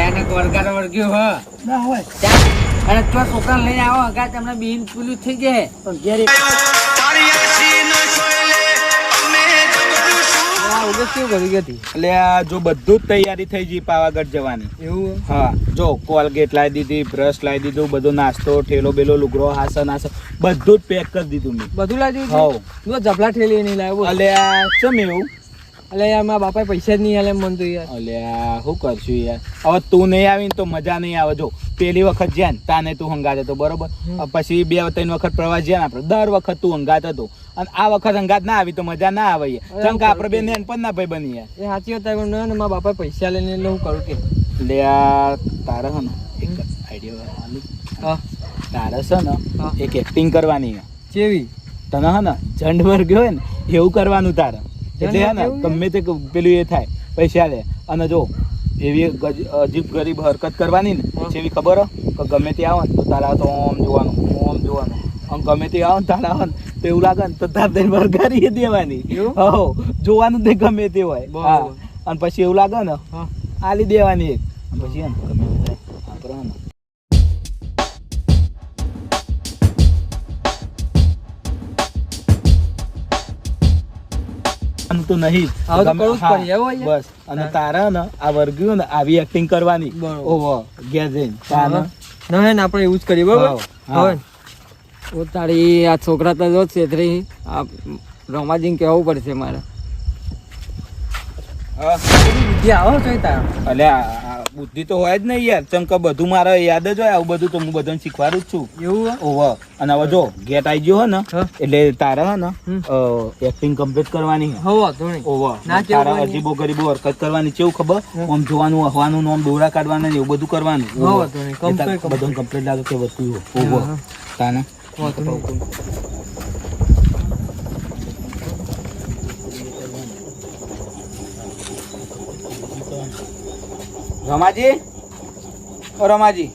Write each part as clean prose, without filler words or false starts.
એને વળગાડો વળગ્યો હ ના હોય અને તો છોકરા લઈને આવો હગા તમને બીન પેલું થઈ જાય પણ ઘેરે ઉગસ કેવું કરી ગઈ હતી એટલે આ જો બધું જ તૈયારી થઈ ગઈ પાવાગઢ જવાની. એવું હા જો કોલગેટ લાવી દીધી, બ્રશ લાવી દીધું, બધો નાસ્તો ઠેલો બેલો લુગરો હાસન બધું જ પેક કરી દીધું મેં. બધું લાવ્યું હાઉ તું જબલા ઠેલી નહીં લાવ્યો એટલે આ ચમ એવું એટલે યાર મારા બાપાએ પૈસા જ નહીં આલે મન તો યાર એટલે આ શું કરશું યાર હવે તું નહીં આવી ને તો મજા નહીં આવે. જો પેલી વખત જ્યાં ને તાને તું હંગાત હતો બરોબર, પછી 2-3 વખત પ્રવાસ જ્યાં આપણે દર વખત તું હંગાત હતો અને આ વખત હંગાત ના આવી તો મજા ના આવે યાર. ચમ કે આપણે બે નેન પણ ના ભાઈ બની યાર. એ સાચી વાત પણ ને મારા બાપાએ પૈસા લઈને એટલે હું કરું કે એટલે આ તારે હે ને એક આઈડિયા હા તારે છે ને એક એક્ટિંગ કરવાની કેવી તને હે ને ઝંડ વર્ગ હોય ને એવું કરવાનું તારે. એટલે હે ને ગમે તે પેલું એ થાય પૈસા લે અને જો એવી અજીબ ગરીબ હરકત કરવાની ને જેવી ખબર હો કે ગમે તે આવે ને તો તારા તો ઓમ જોવાનું આમ ગમે તે આવે ને તારા આવે ને તો એવું લાગે ને તો તાર દઈને વરગારી દેવાની. હો જોવાનું તે ગમે તે હોય હા અને પછી એવું લાગે ને આલી દેવાની એક પછી હે ને ગમે તે થાય આપણે તો નહીં બસ. અને તારા ને આ વર્ગ્યું ને આવી એક્ટિંગ કરવાની ઓહો ઘેર જઈને ના આપણે એવું જ કરીએ બરાબર. હવે તારી આ છોકરા તો જો છેતરી આ રમાજીને કહેવું પડશે મારે એટલે બુદ્ધિ તો હોય જ નહીં યાર. ચમકે બધું મારે યાદ જ હોય. આવું બધું તો હું બધાને શીખવાડું જ છું. એવું ઓહો અને હવે જો ગેટ આવી ગયો હે ને એટલે તારે હે ને એક્ટિંગ કમ્પ્લીટ કરવાની ઓહો તારે અજીબો ગરીબો હરકત કરવાની કેવું ખબર આમ જોવાનું હવાનું આમ દોરા કાઢવાના ને એવું બધું કરવાનું બધું કમ્પ્લીટ લાગે કે વસ્તુ ઓહો તાને રમાજી ઓ રમાજી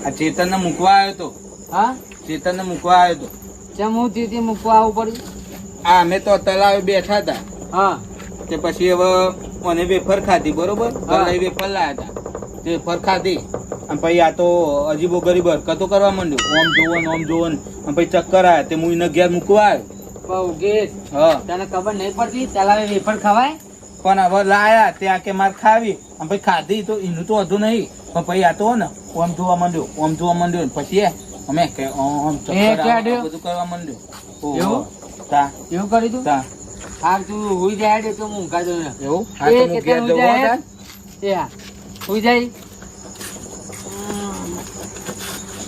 આ ચેતન ને મૂકવા આવ્યો તો. હા ચેતન ને મૂકવા આવ્યો તો. ચમ હું ચીથી મૂકવા આવવું પડ્યું. આ અમે તો તલાવે બેઠા હતા હા તે પછી હવે મને વેફર ખાધી બરોબર વેફર લાયા હતા તે વેફર ખાધી અને પછી આ તો અજીબો ગરીબ હરકતો કરવા માંડ્યો ઓમ જોવન અને પછી ચક્કર આવ્યા તે હું એને ઘેર મૂકવા આવ્યો. હા તને ખબર નહીં પડતી તલાવે વેફર ખવાય પણ હવે લાયા ત્યાં કે મારે ખાવી અને પછી ખાધી તો એનું તો વધુ નહીં પણ પછી આ તો ને ઓમ જોવા માંડ્યો ને પછી અમે બધું કરવા માંડ્યો. એવું કરી તું હા તું હુઈ જાય તો હું ઊંઘા દઉં એવું હુઈ જાય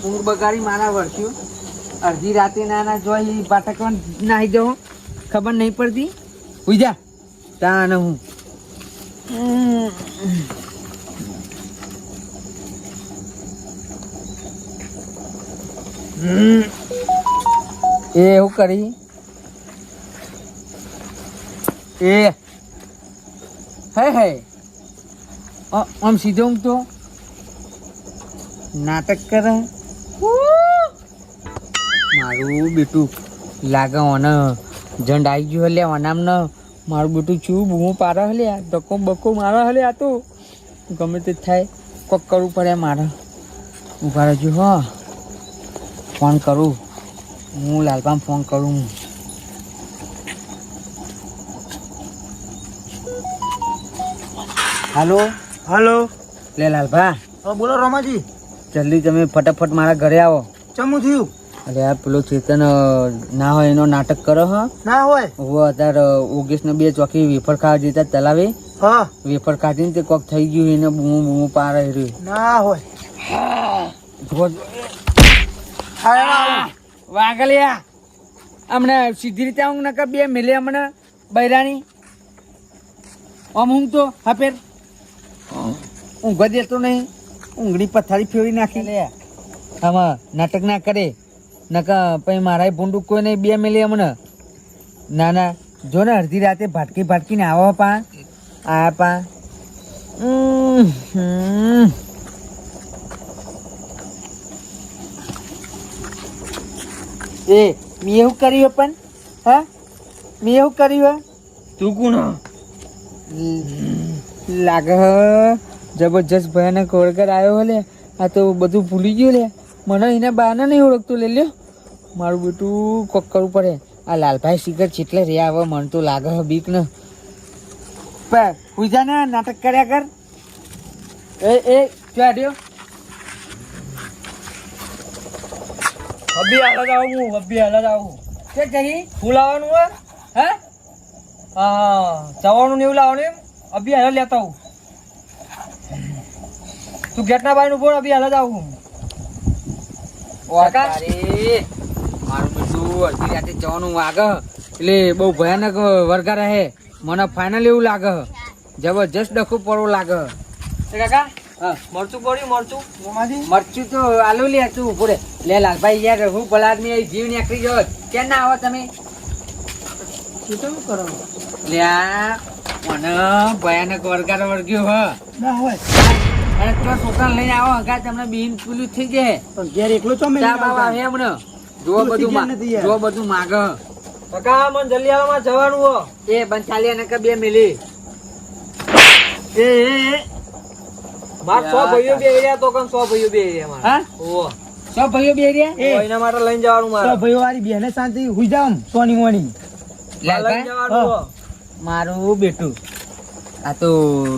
ઊંઘ બગાડી મારા વર્ષ્યું અડધી રાતે નાના જોઈ પાટકવા નાહી જવું ખબર નહીં પડતી હુઈ જા તાને હું એ એવું કરી એ હે આમ સીધો ઊંઘતો નાટક કરે મારું બેટું લાગે ઓને જંડ આવી ગયો હલે ઓનામ ને મારું બેટું છું બૂમો પારા હલે આ ધક્કો બક્કો મારા હલે આ તો ગમે તે થાય કોક કરવું પડે મારે ઉભા રહેજો હો ફોન કરું હું લાલપામ ફોન કરું હાલો લે લાલભા બોલો રમાજી જલ્દી તમે ફટાફટ મારા ઘરે આવો. ચમું થયું અરે આ પેલો ચેતન ના હોય એનો નાટક કરો હ ના હોય હું અત્યારે ઓગસ્ટ ને 2 ચોકી વેફર ખાવા જતા તલાવે હા વેફર ખાધીને તે કોક થઈ ગયું એને બૂમો પારે રહ્યું ના હોય વાગલિયા અમને સીધી રીતે ઊંઘ નકર 2 મિલે અમને બૈરાની આમ ઊંઘ તો હપેર ઊંઘ દેતો નહીં ઊંઘની પથારી ફેરવી નાખી લે આમાં નાટક ના કરે નકા પછી મારા ભૂંડું કોઈ નહીં 2 મિલે અમને ના જો ને અડધી રાતે ભાટકીને આવો પા આયા પા એ મેં એવું કર્યું પણ હા મેં એવું કર્યું તું કોણ લાગે જબરજસ્ત ભયાનક વળગર આવ્યો હલે આ તો બધું ભૂલી ગયું લે મને એને બહાને નહીં ઓળખતું લે લ્યો મારું બેટું કોક કરવું પડે આ લાલભાઈ શિખર ચેટલે રે આવે મને તો લાગે બીક ને પૂજા ને નાટક કર્યા કર એ ચાડ્યો અભી હાલ જ આવું હું અભી હાલ જ આવું કે કહી ફૂલ આવવાનું હોય હા હા જવાનું ને એવું લાવવાનું એમ અભી હાલ લેતા આવું તું ગેટના બાર નું બોલ અભી હાલ જ આવું કાકા? મારું બધું અડધી રાતે જવાનું વાગે એટલે બહુ ભયાનક વરગાર રહે મને ફાઇનલ એવું લાગે જબરજસ્ત ડખું પડવું લાગે કાકા હા મરચું પડ્યું મરચું રોમાજી મરચું તો આલુ લે તું પૂરે લે લાલભાઈ યાર હું ભલા આદમી અહીં જીવ નીકળી ગયો કેમ ના આવો તમે શું કરો લે આ મને ભયાનક વરગાર વળગ્યો હ ના હોય અને તો છોકરા લઈને આવો હગા તમને બીન પુલું થઈ જાય પણ ઘેર એકલો છો મેં ચા બાવા આવે હમણે જો બધું નથી યાર. જો બધું માગ કાકા મને જલ્દીવાળામાં જવાનું હો એ બંચાલી અને કે બે મિલી એ માર 100 ભાઈઓ બે એરિયા તો કમ 100 ભાઈઓ બે એરિયા માર હા ઓ સબ ભાઈઓ બે રહ્યા ઓ એના માટે લઈને જવાનું મારે ભાઈઓ વાળી બેને શાંતિ હુઈ જામ સોની મોની લઈને લાલભાઈ જવાનું હો મારું બેટું આ તો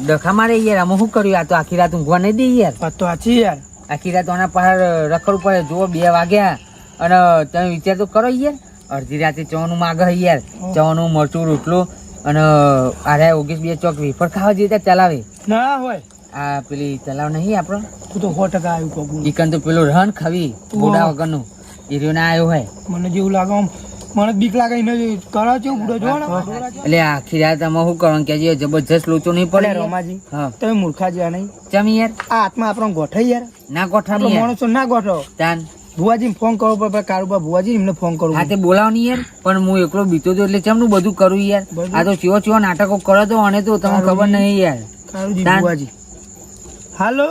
ડખા મારે યાર અમે શું કર્યું આ તો આખી રાત ઊંઘવા નહીં દે યાર વાત તો સાચી યાર આખી રાત આના પહાડ રખડવું પડે જુઓ 2 વાગ્યા અને તમે વિચાર તો કરો યાર અડધી રાતે ચવાનું માગે યાર ચવાનું મરચું રોટલું અને આરે 19 ચોક વેફર ખાવા જઈએ ત્યાં ચલાવે ના હોય આ પેલી ચલાવ નહીં આપણો તું તો 100% આવ્યું કોક ચિકન તો પેલું રન ખાવી બોડા વગરનું હીરો ના આવ્યો હોય મને જેવું લાગે આમ મને બીક લાગે એને કરો છો બુડો જો ને એટલે આખી રાત અમે શું કરવાનું કે જે જબરજસ્ત લોચો નહીં પડે અરે રમાજી હા તમે મૂર્ખા જ્યાં નહીં ચમ યાર આ હાથમાં આપણો ગોઠાઈ યાર ના ગોઠાવી આપણો યાર માણસો ના ગોઠો તાન ભુવાજીને ફોન કરવો પડે કારુબા ભુવાજી એમને ફોન કરવો હા તે બોલાવ નહીં યાર પણ હું એકલો બીતો તો એટલે ચમનું બધું કરું યાર બધું? આ તો ચિયો નાટકો કરો તો અને તો તમને ખબર નહીં યાર કારુજી તાન. ભુવાજી હાલો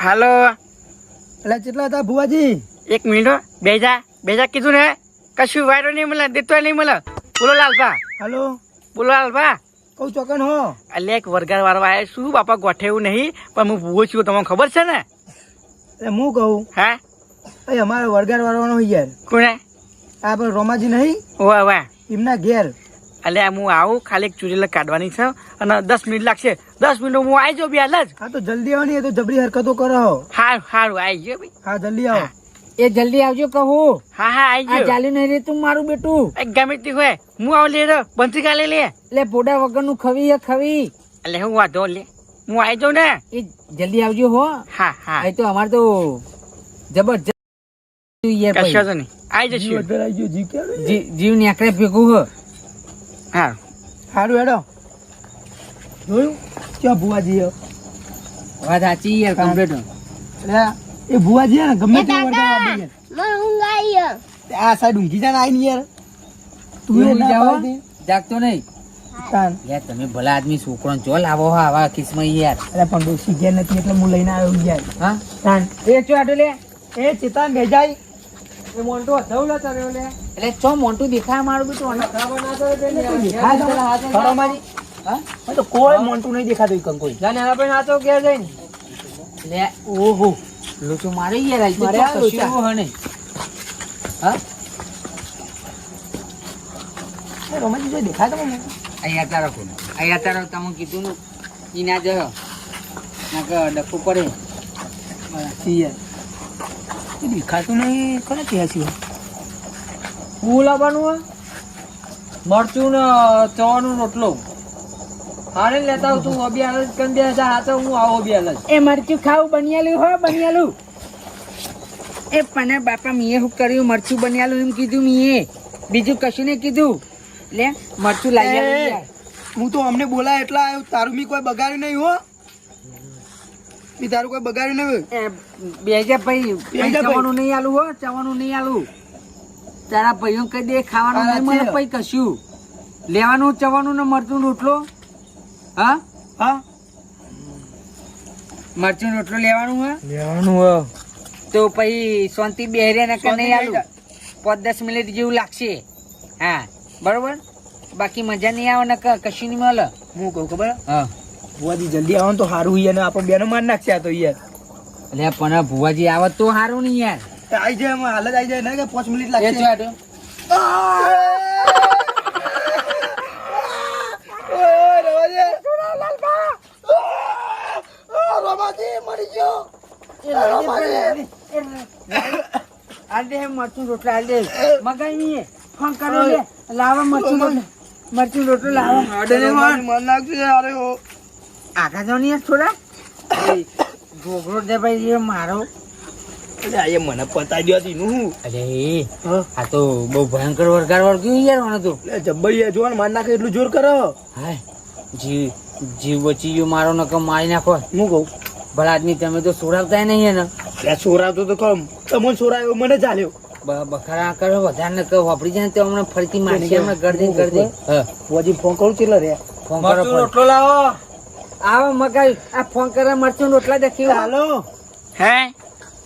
હાલો એટલે કેટલા હતા ભુવાજી એક મિનિટ બેજા કીધું ને કશું વાયરો નહીં મળે દેતો નહીં મળે બોલો લાલભા હાલો બોલો લાલભા કઉ ચોકન હો એટલે એક વરગાર વાળવા આવ્યા શું બાપા ગોઠેવું નહીં પણ હું ભૂવો છું તમને ખબર છે ને એટલે હું કહું હા એ અમારે વરગાર વાળવાનો હોય યાર કોને આ પણ રોમાજી નહીં વાહ વાહ એમના ઘેર એટલે હું આવું ખાલી એક ચૂરી કાઢવાની છે અને 10 મિનિટ લાગશે 10 મિનિટ હું આવી જાઉં બે જ હા તો જલ્દી આવવાની એ તો જબરી હરકતો કરો હારું હારું આવી ગયો ભાઈ હા જલ્દી આવો એ જલ્દી આવજો કહું હા હા આવી ગયો ચાલી નહીં રે તું મારું બેટું એક ગમે તે હોય હું આવ લે બંસી કાલે લે એટલે પોડા વગરનું ખવી ખવી એટલે હું વાંધો લે હું આવી જાઉં ને એ જલ્દી આવજો હો હા હા એ તો અમાર તો જબરજસ્ત કશો તો નહીં આવી જશે વધારે આવી ગયો જી ક્યારે જીવ નીકળે ભેગું હો હા સારું હેડો જોયું ક્યાં ભુવાજી હે? વાત સાચી યાર કમ્પ્લીટ એટલે એ ભુવાજી હે ને ગમે તે વરગાર આપી યાર. આ સાઈડ ઊંઘી જાય ને આઈને યાર તું એ ના પાડી દે. જાગતો નહીં તાન. યાર તમે ભલા આદમી છોકરો ચો લાવો હો આવા કિસ્મત યાર અરે પણ ડોસી ઘેર નથી એટલે હું લઈને આવ્યો યાર હા તાન. એ ચો આટો લે એ ચેતન બેજાય એ મોન્ટો હથવલા કર્યો લે એટલે ચો મોન્ટુ દેખાય મારું બેટું દેખાય તો ખરો મારી હા મને તો કોઈ મોન્ટું નહીં દેખાતું ઈ કંઈ કોઈ જાને આ ભાઈ નાચો ઘેર જઈને લે ઓહો લોચો મારે યાર આઈ મારે આ તો લોચા. કશું હો નહીં હા એ રોમાજી જો દેખાય તો મને અહીંયા તારો કોણ અહીંયા તારો તમે કીધું નું ઈ ના જ ના કે ડખું પડે સી યાર એ દેખાતું નહીં કોને ત્યાં છે હું લાવવાનું હો મરચું ને ચવાનું રોટલો હારે લેતા આવ તું અભી હાલ જ કન દે હા તો હું આવો અભી હાલ જ એ મરચું ખાવું બનિયાલું હો બનિયાલું એ પણ બાપા મીએ શું કર્યું મરચું બનિયાલું એમ કીધું મીએ બીજું કશું નહીં કીધું લે મરચું લાવી આલું યાર. હું તો અમને બોલાય એટલા આવ્યો તારું બી કોઈ બગાડ્યું નહીં હો બી તારું કોઈ બગાડ્યું નહીં હોય. એ બેજા ભાઈ બેજા ભાઈ. ચવાનું નહીં આલું હો ચવાનું નહીં આલું તારા ભાઈઓ કહી દે ખાવાનું હા, નહીં મળે છે. પછી કશું લેવાનું ચવાનું ને મરચું રોટલો હા હા મરચું રોટલો લેવાનું હે લેવાનું હો તો પછી શાંતિ બેહરે ને કે નહીં આલું 5-10 મિનિટ જેવું લાગશે હા બરોબર બાકી મજા નહીં આવે ને કશું નહીં મળે હું કહું ખબર હા ભુવાજી જલ્દી આવો ને તો સારું યાર ને આપણો બેનો માર નાખશે આ તો યાર એટલે પણ ભુવાજી આવે તો સારું નહીં યાર આઈ જાય એમાં હાલ જ આઈ જાય ને કે 5 મિનિટ એ લાગશે જો આટો. આલ દે મરચું રોટલા આલ દે મગાઈ નહીં ફોન કરો લે લાવો મરચું રોટલો લાવો મન નાખશે યાર આગા જાઓ ને યાર થોડા ગોગરો દે ભાઈ એ મારો અરે આ મને પતાઈ દ્યો તીનું અરે આ તો બહુ ભયંકર વરગાર વળગ્યું યાર મને તો એટલે જબ્બર જો માર નાખે એટલું જોર કરો હાય જીવ બચી ગયો મારો નકમ મારી નાખો હું કહું ભલા આદમી તમે તો સોરાવતા નહીં ને એટલે સોરાવતો તો કમ તમને સોરાયો મને ચાલ્યો બખારા કરો વધારે ન કહો વાપરી જાય ને તો હમણાં ફરતી મારશે હમણાં ગરદી હા ભુવાજી ફોન કરું ચેલા રે ફોન કરો રોટલો લાવો આવો મગાઈ આ ફોન કરે મરચું રોટલા દેખી હાલો હે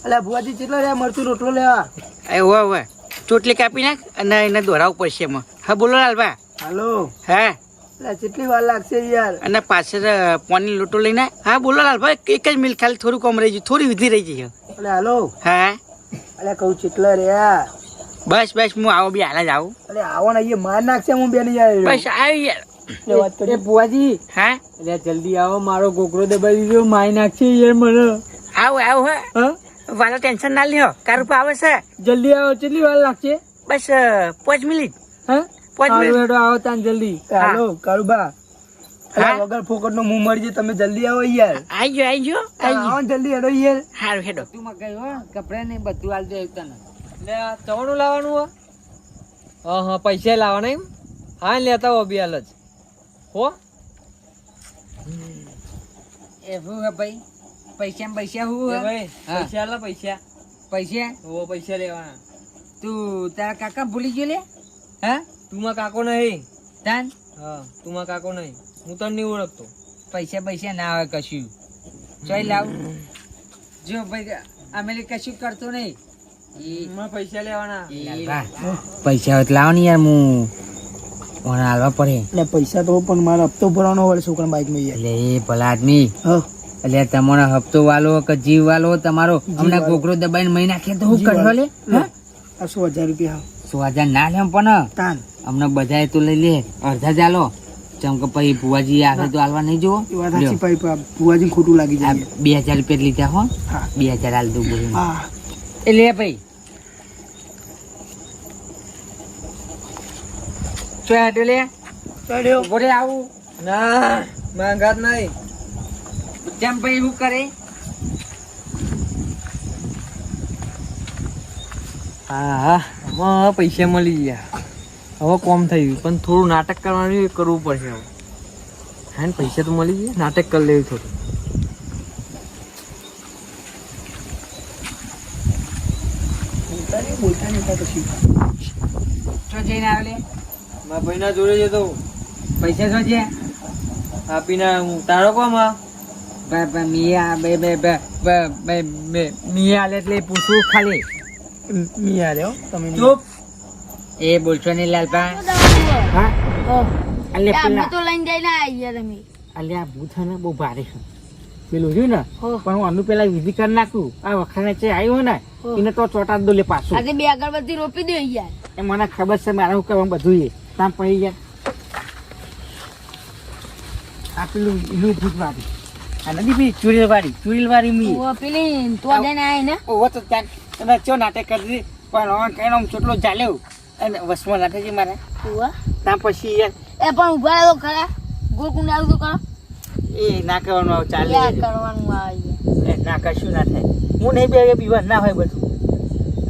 અલ્યા ભુવાજી કેટલા રે મરચું રોટલો લેવા એ હોવે ચોટલી કાપી નાખ અને એને દોરાવું પડશે એમાં હા બોલો લાલબા હાલો હે અલ્યા કેટલી વાર લાગશે યાર અને પાછળ પાણી લોટો લઈને હા બોલો લાલભાઈ એક જ મિનિટ ખાલી થોડું કમ રહી ગયું થોડી વિધિ રહી ગઈ અલ્યા હાલો હા અલ્યા કહું કેટલા રે બસ હું આવો બી હાલ જ આવું અલ્યા આવો ને એ માર નાખશે હું બેન યાર બસ આવી યાર એ વાત કરી બુઆજી હા એટલે જલ્દી આવો મારો ગોગરો દબાઈ દીધો મારી નાખશે યાર મને આવો હા વાલો ટેન્શન ના લ્યો કારું આવે છે જલ્દી આવો કેટલી વાર લાગશે બસ 5 મિનિટ હા 5 મિનિટ આવો તાન જલ્દી હાલો કારુબા અલ્યા વગર ફોકટ નો મું મળી જાય તમે જલ્દી આવો યાર આજો આવો ને જલ્દી હેડો યાર હારું હેડો તું મગાઈ હો કપડા ને બધું આલ દે તને લે આ ચવાણું લાવવાનું હા પૈસા લાવવાના એમ હા લેતા હો બી હાલ જ હો એ હું હે ભાઈ પૈસા હું એ હે ભાઈ હા. પૈસા આલા પૈસા હો પૈસા લેવાના તું તારા કાકા ભૂલી ગયો લે હા તું માં કાકો નહીં તાન હા તું માં કાકો નહીં હું તને નહીં ઓળખતો પૈસા ના આવે કશું ચોઈ લાવ જો ભાઈ અમે કશું કરતો નહીં માં પૈસા લેવાના પૈસા હોય લાવો ને યાર હું મને હાલવા પડે એટલે પૈસા તો પણ મારો હપ્તો ભરવાનો હોય છોકરા બાઈક માં યાર એટલે એ ભલા આદમી હા એટલે તમારો હપ્તો વાલો કે જીવ વાલો તમારો હમણાં ગોગરો દબાઈને મહી નાખે તો હું કરશો લે હા આ 100,000 રૂપિયા 100,000 ના લે પણ તાન હમણાં બધાએ તો લઈ લે અડધા ચાલો ચમ કે પછી ભુવાજી આવે તો હાલવા નહીં જુઓ એ વાત સાચી પાઇપ ભુવાજી ખોટું લાગી આ જાય 2000 રૂપિયા લીધા હો હા 2000 હાલ દઉં બોલું હા એ લે ભાઈ ચો હેડો લે ચડ્યો બોલે આવું ના માંગાત નહીં જેમ ભાઈ શું કરે હા હવે પૈસા મળી ગયા હવે કોમ થયું પણ થોડું નાટક કરવાનું એ કરવું પડશે હવે હા ને પૈસા તો મળી ગયા નાટક કરી લેવું થોડું બોલતા નહીં પછી ચો જઈને આવે લે મારા ભાઈના જોડે જતો પૈસા શું છે આપીને હું તારો કોમાં મિયા આલે એટલે પૂછવું ખાલી મિયા રહ્યો તમે ચૂપ એ બોલશો નહીં લાલપા હા અલે પેલા તો લઈને જઈને આવી ગયા તમે અલે આ ભૂત છે ને બહુ ભારે છે પેલું રહ્યું ને હો. પણ હું આનું પેલા વિધિ કરી નાખું આ વખાણે છે આવ્યો ને હો. એને તો ચોટા દો લે પાછું આજે 2 અગરબત્તી રોપી દો યાર એ મને ખબર છે મારે શું કરવાનું બધું એ તામ પડી ગયા આ પેલું એનું ભૂત વાળી આ નથી પેલી ચુડીલ વાળી મી ઓ પેલી તો દઈને આવી ને ઓવો તો ત્યાં તમે ચો નાટક કરી દીધી પણ હવે કઈ આમ ચોટલો ચાલ્યો અને વસમાં નાખે છે મારે ઓવા ત્યાં પછી યાર એ પણ ઉભા રહો ખરા ગોકુંડ આવું તો કરો એ ના કરવાનું હવે ચાલે યાર કરવાનું આવે એ ના કશું ના થાય હું નહીં બે બીવા ના હોય બધું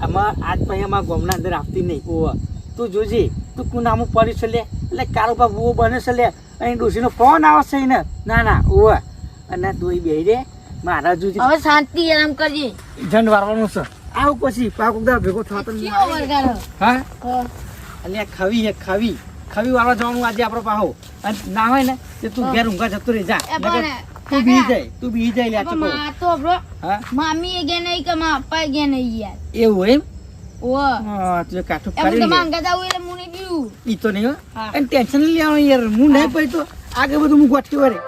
આમાં આજ પછી અમારા ગામના અંદર આવતી નહીં ઓવા તું જોજે તું કું નામું પડી છે લે એટલે કારો પા બુઓ બને છે લે અહીં ડોસીનો ફોન આવશે ને ના ઓવા અને દોઈ બે રે મારા જોજે હવે શાંતિ આરામ કરજે જંડ વારવાનું છે આવું પછી પાક ઉગદાર ભેગો થતો કેવો વરગાડો હા હો. અલ્યા ખવી વાળવા જવાનું આજે આપણો પાહો અને ના હોય ને તે તું ઘેર ઊંઘા જતો રહી જા એ પણ નકર તું બી જાય લે પણ ચકો માં તો બ્રો હા મામી એ ગયા નહીં કે માં પપ્પા ગયા નહીં યાર એવું એમ ઓ હા તું કાઠું એમ કરી તો લે માંગા જાવ એટલે મુને બી તું ઈ તો નહીં હો હા. અને ટેન્શન નહીં લેવાનું યાર હું નહીં પછી તો આગળ બધું હું ગોઠવી વળે